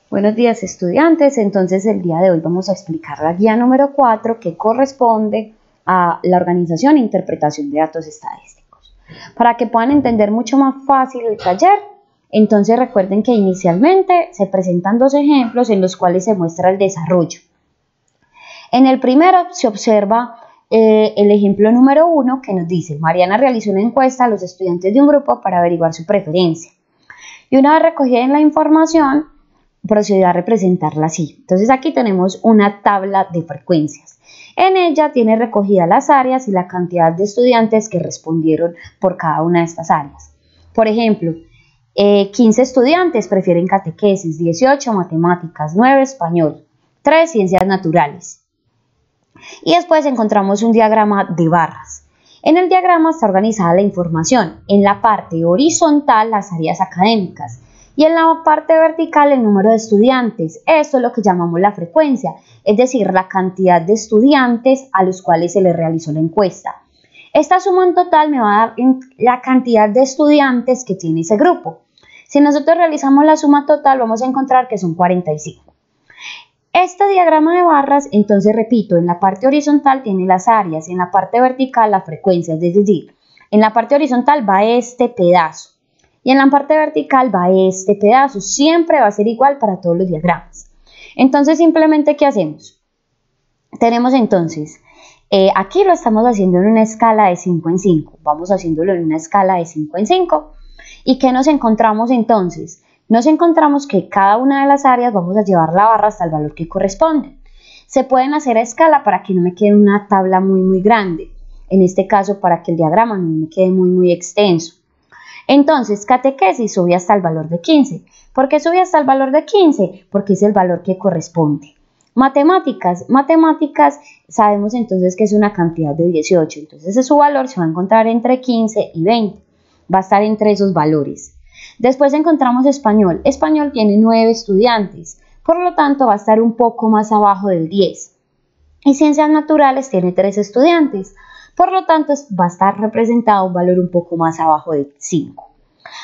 Buenos días, estudiantes. Entonces el día de hoy vamos a explicar la guía número 4 que corresponde a la organización e interpretación de datos estadísticos. Para que puedan entender mucho más fácil el taller, entonces recuerden que inicialmente se presentan dos ejemplos en los cuales se muestra el desarrollo. En el primero se observa el ejemplo número 1 que nos dice: Mariana realizó una encuesta a los estudiantes de un grupo para averiguar su preferencia. Y una vez recogida la información, procedió a representarla así. Entonces aquí tenemos una tabla de frecuencias. En ella tiene recogidas las áreas y la cantidad de estudiantes que respondieron por cada una de estas áreas. Por ejemplo, 15 estudiantes prefieren catequesis, 18 matemáticas, 9 español, 3 ciencias naturales. Y después encontramos un diagrama de barras. En el diagrama está organizada la información. En la parte horizontal las áreas académicas y en la parte vertical el número de estudiantes. Esto es lo que llamamos la frecuencia, es decir, la cantidad de estudiantes a los cuales se les realizó la encuesta. Esta suma en total me va a dar la cantidad de estudiantes que tiene ese grupo. Si nosotros realizamos la suma total, vamos a encontrar que son 45. Este diagrama de barras, entonces repito, en la parte horizontal tiene las áreas y en la parte vertical la frecuencia, es decir, en la parte horizontal va este pedazo y en la parte vertical va este pedazo. Siempre va a ser igual para todos los diagramas. Entonces simplemente, ¿qué hacemos? Tenemos entonces, aquí lo estamos haciendo en una escala de 5 en 5, vamos haciéndolo en una escala de 5 en 5. ¿Y qué nos encontramos entonces? Nos encontramos que cada una de las áreas vamos a llevar la barra hasta el valor que corresponde. Se pueden hacer a escala para que no me quede una tabla muy grande. En este caso, para que el diagrama no me quede muy extenso. Entonces, catequesis sube hasta el valor de 15. ¿Por qué sube hasta el valor de 15? Porque es el valor que corresponde. Matemáticas sabemos entonces que es una cantidad de 18. Entonces, su valor se va a encontrar entre 15 y 20. Va a estar entre esos valores. Después encontramos español. Español tiene 9 estudiantes, por lo tanto va a estar un poco más abajo del 10. Y ciencias naturales tiene 3 estudiantes, por lo tanto va a estar representado un valor un poco más abajo del 5.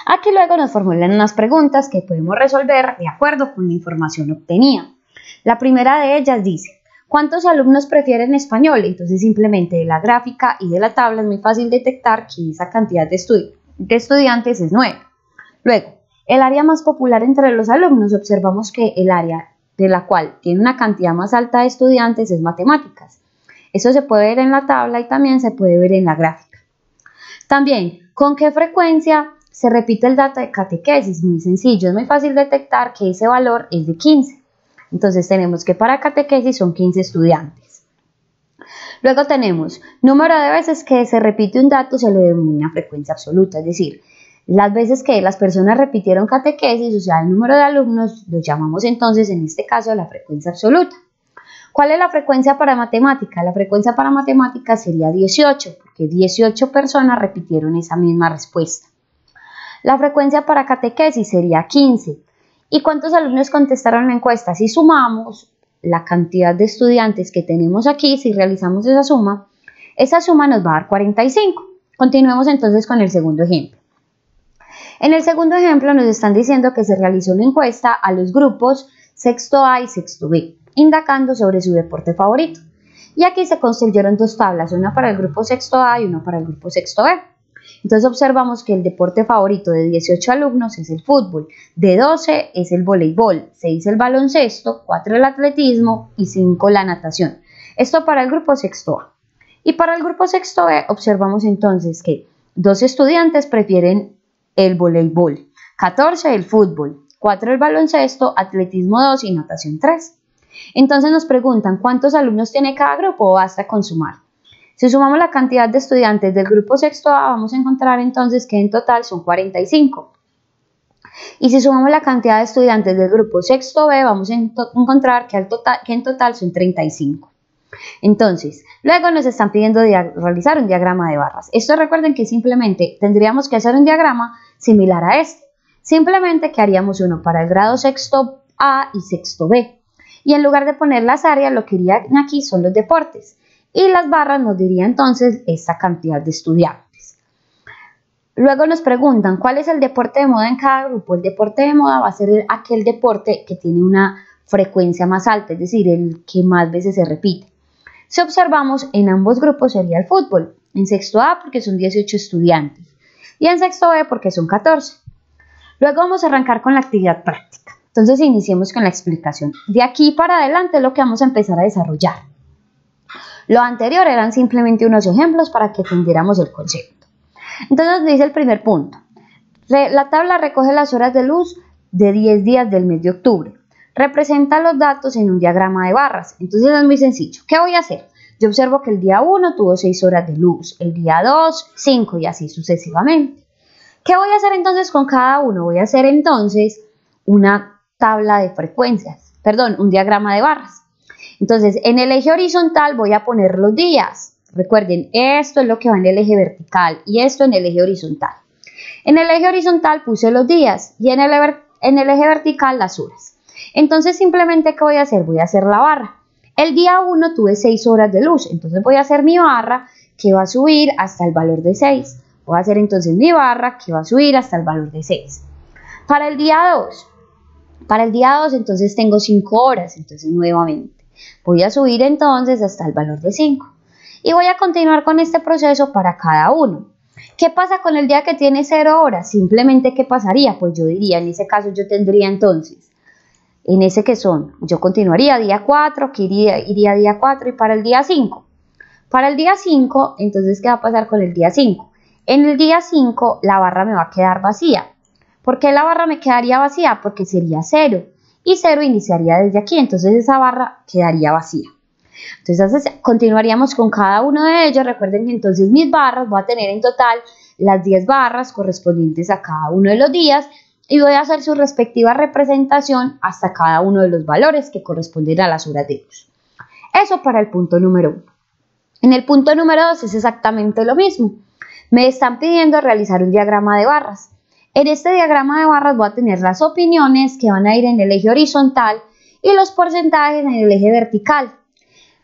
Aquí luego nos formulan unas preguntas que podemos resolver de acuerdo con la información obtenida. La primera de ellas dice: ¿cuántos alumnos prefieren español? Entonces simplemente de la gráfica y de la tabla es muy fácil detectar que esa cantidad de estudiantes es 9. Luego, el área más popular entre los alumnos, observamos que el área de la cual tiene una cantidad más alta de estudiantes es matemáticas. Eso se puede ver en la tabla y también se puede ver en la gráfica. También, ¿con qué frecuencia se repite el dato de catequesis? Muy sencillo, es muy fácil detectar que ese valor es de 15. Entonces tenemos que para catequesis son 15 estudiantes. Luego tenemos número de veces que se repite un dato se le denomina frecuencia absoluta, es decir, las veces que las personas repitieron catequesis, o sea, el número de alumnos, lo llamamos entonces en este caso la frecuencia absoluta. ¿Cuál es la frecuencia para matemática? La frecuencia para matemática sería 18, porque 18 personas repitieron esa misma respuesta. La frecuencia para catequesis sería 15. ¿Y cuántos alumnos contestaron la encuesta? Si sumamos la cantidad de estudiantes que tenemos aquí, si realizamos esa suma nos va a dar 45. Continuemos entonces con el segundo ejemplo. En el segundo ejemplo nos están diciendo que se realizó una encuesta a los grupos sexto A y sexto B, indagando sobre su deporte favorito. Y aquí se construyeron dos tablas, una para el grupo sexto A y una para el grupo sexto B. Entonces observamos que el deporte favorito de 18 alumnos es el fútbol, de 12 es el voleibol, 6 el baloncesto, 4 el atletismo y 5 la natación. Esto para el grupo sexto A. Y para el grupo sexto B observamos entonces que 2 estudiantes prefieren el voleibol, 14 el fútbol, 4 el baloncesto, atletismo 2 y natación 3. Entonces nos preguntan ¿cuántos alumnos tiene cada grupo? Basta con sumar. Si sumamos la cantidad de estudiantes del grupo sexto A, vamos a encontrar entonces que en total son 45. Y si sumamos la cantidad de estudiantes del grupo sexto B, vamos a encontrar que en total son 35. Entonces, luego nos están pidiendo realizar un diagrama de barras. Esto recuerden que simplemente tendríamos que hacer un diagrama similar a este. Simplemente que haríamos uno para el grado sexto A y sexto B. Y en lugar de poner las áreas, lo que irían aquí son los deportes. Y las barras nos diría entonces esta cantidad de estudiantes. Luego nos preguntan cuál es el deporte de moda en cada grupo. El deporte de moda va a ser aquel deporte que tiene una frecuencia más alta, es decir, el que más veces se repite. Si observamos, en ambos grupos sería el fútbol. En sexto A porque son 18 estudiantes y en sexto B porque son 14. Luego vamos a arrancar con la actividad práctica. Entonces iniciemos con la explicación. De aquí para adelante es lo que vamos a empezar a desarrollar. Lo anterior eran simplemente unos ejemplos para que entendiéramos el concepto. Entonces dice el primer punto. La tabla recoge las horas de luz de 10 días del mes de octubre. Representa los datos en un diagrama de barras. Entonces es muy sencillo. ¿Qué voy a hacer? Yo observo que el día 1 tuvo 6 horas de luz, el día 2, 5 y así sucesivamente. ¿Qué voy a hacer entonces con cada uno? Voy a hacer entonces una tabla de frecuencias, un diagrama de barras. Entonces, en el eje horizontal voy a poner los días. Recuerden, esto es lo que va en el eje vertical y esto en el eje horizontal. En el eje horizontal puse los días y en el eje vertical las horas. Entonces, simplemente, ¿qué voy a hacer? Voy a hacer la barra. El día 1 tuve 6 horas de luz, entonces voy a hacer mi barra que va a subir hasta el valor de 6. Voy a hacer entonces mi barra que va a subir hasta el valor de 6. Para el día 2, entonces tengo 5 horas, entonces nuevamente voy a subir entonces hasta el valor de 5. Y voy a continuar con este proceso para cada uno. ¿Qué pasa con el día que tiene 0 horas? Simplemente, ¿qué pasaría? Pues yo diría, en ese caso yo tendría entonces, en ese que son, yo continuaría día 4, que iría día 4 y para el día 5. Para el día 5, entonces, ¿qué va a pasar con el día 5? En el día 5 la barra me va a quedar vacía. ¿Por qué la barra me quedaría vacía? Porque sería 0 y 0 iniciaría desde aquí, entonces esa barra quedaría vacía. Entonces continuaríamos con cada uno de ellos. Recuerden que entonces mis barras voy a tener en total las 10 barras correspondientes a cada uno de los días y voy a hacer su respectiva representación hasta cada uno de los valores que corresponden a las horas de luz. Eso para el punto número 1. En el punto número 2 es exactamente lo mismo. Me están pidiendo realizar un diagrama de barras. En este diagrama de barras voy a tener las opiniones que van a ir en el eje horizontal y los porcentajes en el eje vertical.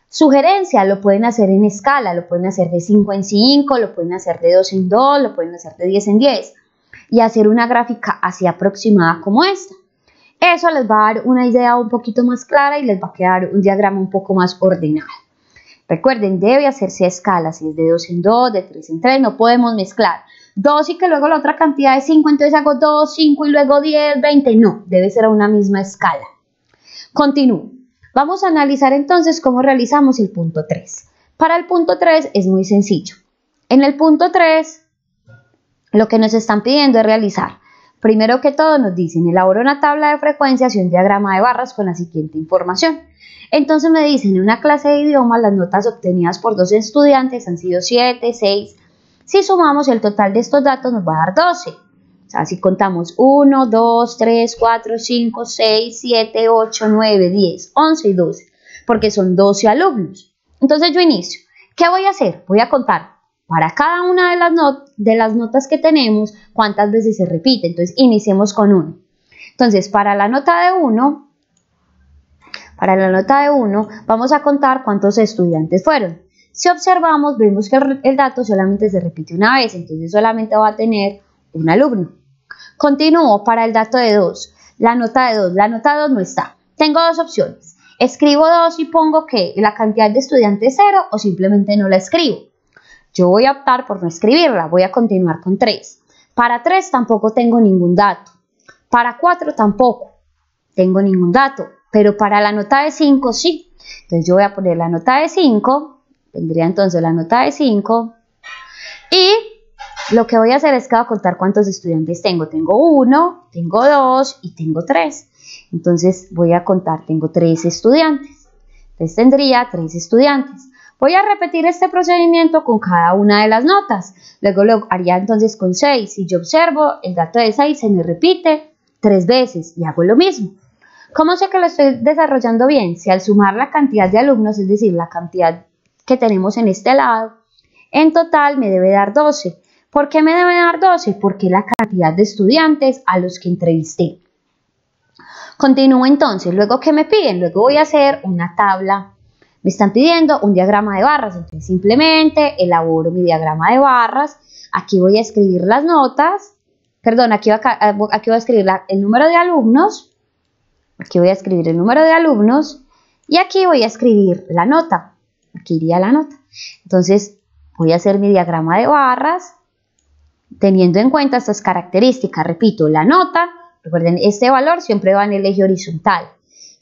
Sugerencia, lo pueden hacer en escala, lo pueden hacer de 5 en 5, lo pueden hacer de 2 en 2, lo pueden hacer de 10 en 10 y hacer una gráfica así aproximada como esta. Eso les va a dar una idea un poquito más clara y les va a quedar un diagrama un poco más ordenado. Recuerden, debe hacerse a escala, si es de 2 en 2, de 3 en 3, no podemos mezclar 2 y que luego la otra cantidad es 5, entonces hago 2, 5 y luego 10, 20, no, debe ser a una misma escala. Continúo. Vamos a analizar entonces cómo realizamos el punto 3. Para el punto 3 es muy sencillo. En el punto 3, lo que nos están pidiendo es realizar, primero que todo nos dicen, elabora una tabla de frecuencias y un diagrama de barras con la siguiente información. Entonces me dicen, en una clase de idioma las notas obtenidas por 2 estudiantes han sido 7, 6. Si sumamos el total de estos datos nos va a dar 12. O sea, si contamos 1, 2, 3, 4, 5, 6, 7, 8, 9, 10, 11 y 12, porque son 12 alumnos. Entonces yo inicio. ¿Qué voy a hacer? Voy a contar para cada una de las notas que tenemos cuántas veces se repite. Entonces iniciemos con 1. Entonces para la nota de 1, vamos a contar cuántos estudiantes fueron. Si observamos, vemos que el dato solamente se repite una vez, entonces solamente va a tener un alumno. Continúo para el dato de 2. La nota de 2 no está. Tengo dos opciones. Escribo 2 y pongo que la cantidad de estudiantes es 0 o simplemente no la escribo. Yo voy a optar por no escribirla, voy a continuar con 3. Para 3 tampoco tengo ningún dato. Para 4 tampoco tengo ningún dato, pero para la nota de 5 sí. Entonces yo voy a poner la nota de 5, tendría entonces la nota de 5 y lo que voy a hacer es que voy a contar cuántos estudiantes tengo. Tengo 1, tengo 2 y tengo 3. Entonces voy a contar, tengo 3 estudiantes. Entonces tendría 3 estudiantes. Voy a repetir este procedimiento con cada una de las notas. Luego lo haría entonces con 6. Si yo observo, el dato de 6 se me repite 3 veces y hago lo mismo. ¿Cómo sé que lo estoy desarrollando bien? Si al sumar la cantidad de alumnos, es decir, la cantidad que tenemos en este lado, en total me debe dar 12. ¿Por qué me debe dar 12? Porque la cantidad de estudiantes a los que entrevisté. Continúo entonces. Luego, ¿qué me piden? Luego voy a hacer una tabla Me están pidiendo un diagrama de barras, entonces simplemente elaboro mi diagrama de barras. Aquí voy a escribir las notas, perdón, aquí voy a escribir el número de alumnos, aquí voy a escribir el número de alumnos y aquí voy a escribir la nota, aquí iría la nota. Entonces voy a hacer mi diagrama de barras teniendo en cuenta estas características. Repito, la nota, recuerden, este valor siempre va en el eje horizontal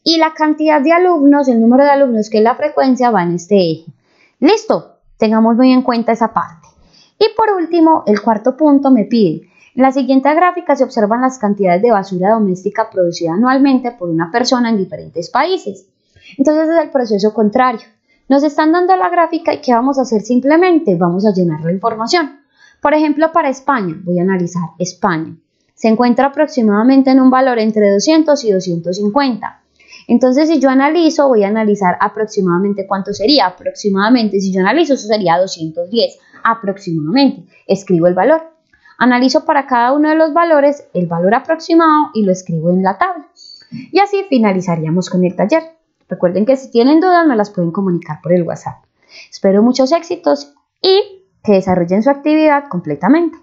y la cantidad de alumnos, el número de alumnos que es la frecuencia, va en este eje. Listo, tengamos muy en cuenta esa parte. Y por último, el cuarto punto me pide: en la siguiente gráfica se observan las cantidades de basura doméstica producida anualmente por una persona en diferentes países. Entonces es el proceso contrario. Nos están dando la gráfica y ¿qué vamos a hacer? Simplemente vamos a llenar la información. Por ejemplo, para España, voy a analizar España. Se encuentra aproximadamente en un valor entre 200 y 250. Entonces, si yo analizo, voy a analizar aproximadamente cuánto sería. Aproximadamente, si yo analizo, eso sería 210. Aproximadamente. Escribo el valor. Analizo para cada uno de los valores el valor aproximado y lo escribo en la tabla. Y así finalizaríamos con el taller. Recuerden que si tienen dudas me las pueden comunicar por el WhatsApp. Espero muchos éxitos y que desarrollen su actividad completamente.